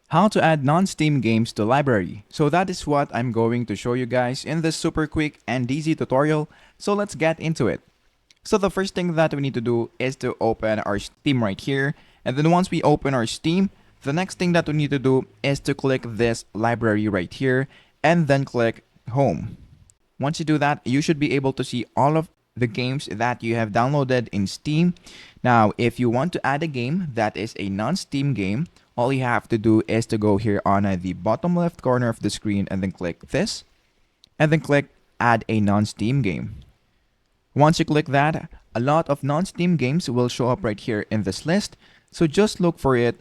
How to add non-Steam games to library. So that is what I'm going to show you guys in this super quick and easy tutorial. So let's get into it. So the first thing that we need to do is to open our Steam right here. And then once we open our Steam, the next thing that we need to do is to click this library right here and then click home. Once you do that, you should be able to see all of the games that you have downloaded in Steam. Now, if you want to add a game that is a non-Steam game, all you have to do is to go here on the bottom left corner of the screen and then click this, and then click add a non-Steam game. Once you click that, a lot of non-Steam games will show up right here in this list. So just look for it.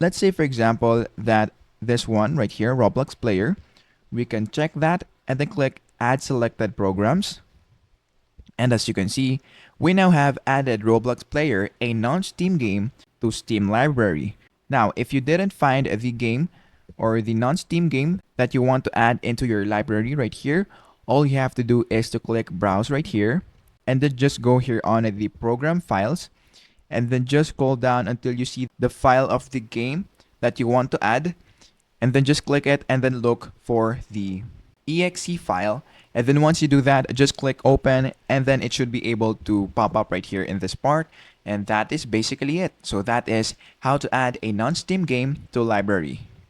Let's say, for example, that this one right here, Roblox Player, we can check that and then click add selected programs. And as you can see, we now have added Roblox Player, a non-Steam game, to Steam library. Now, if you didn't find the game or the non-Steam game that you want to add into your library right here, all you have to do is to click browse right here and then just go here on the program files and then just scroll down until you see the file of the game that you want to add, and then just click it and then look for the exe file. And then once you do that, just click open and then it should be able to pop up right here in this part. And that is basically it. So that is how to add a non-Steam game to library.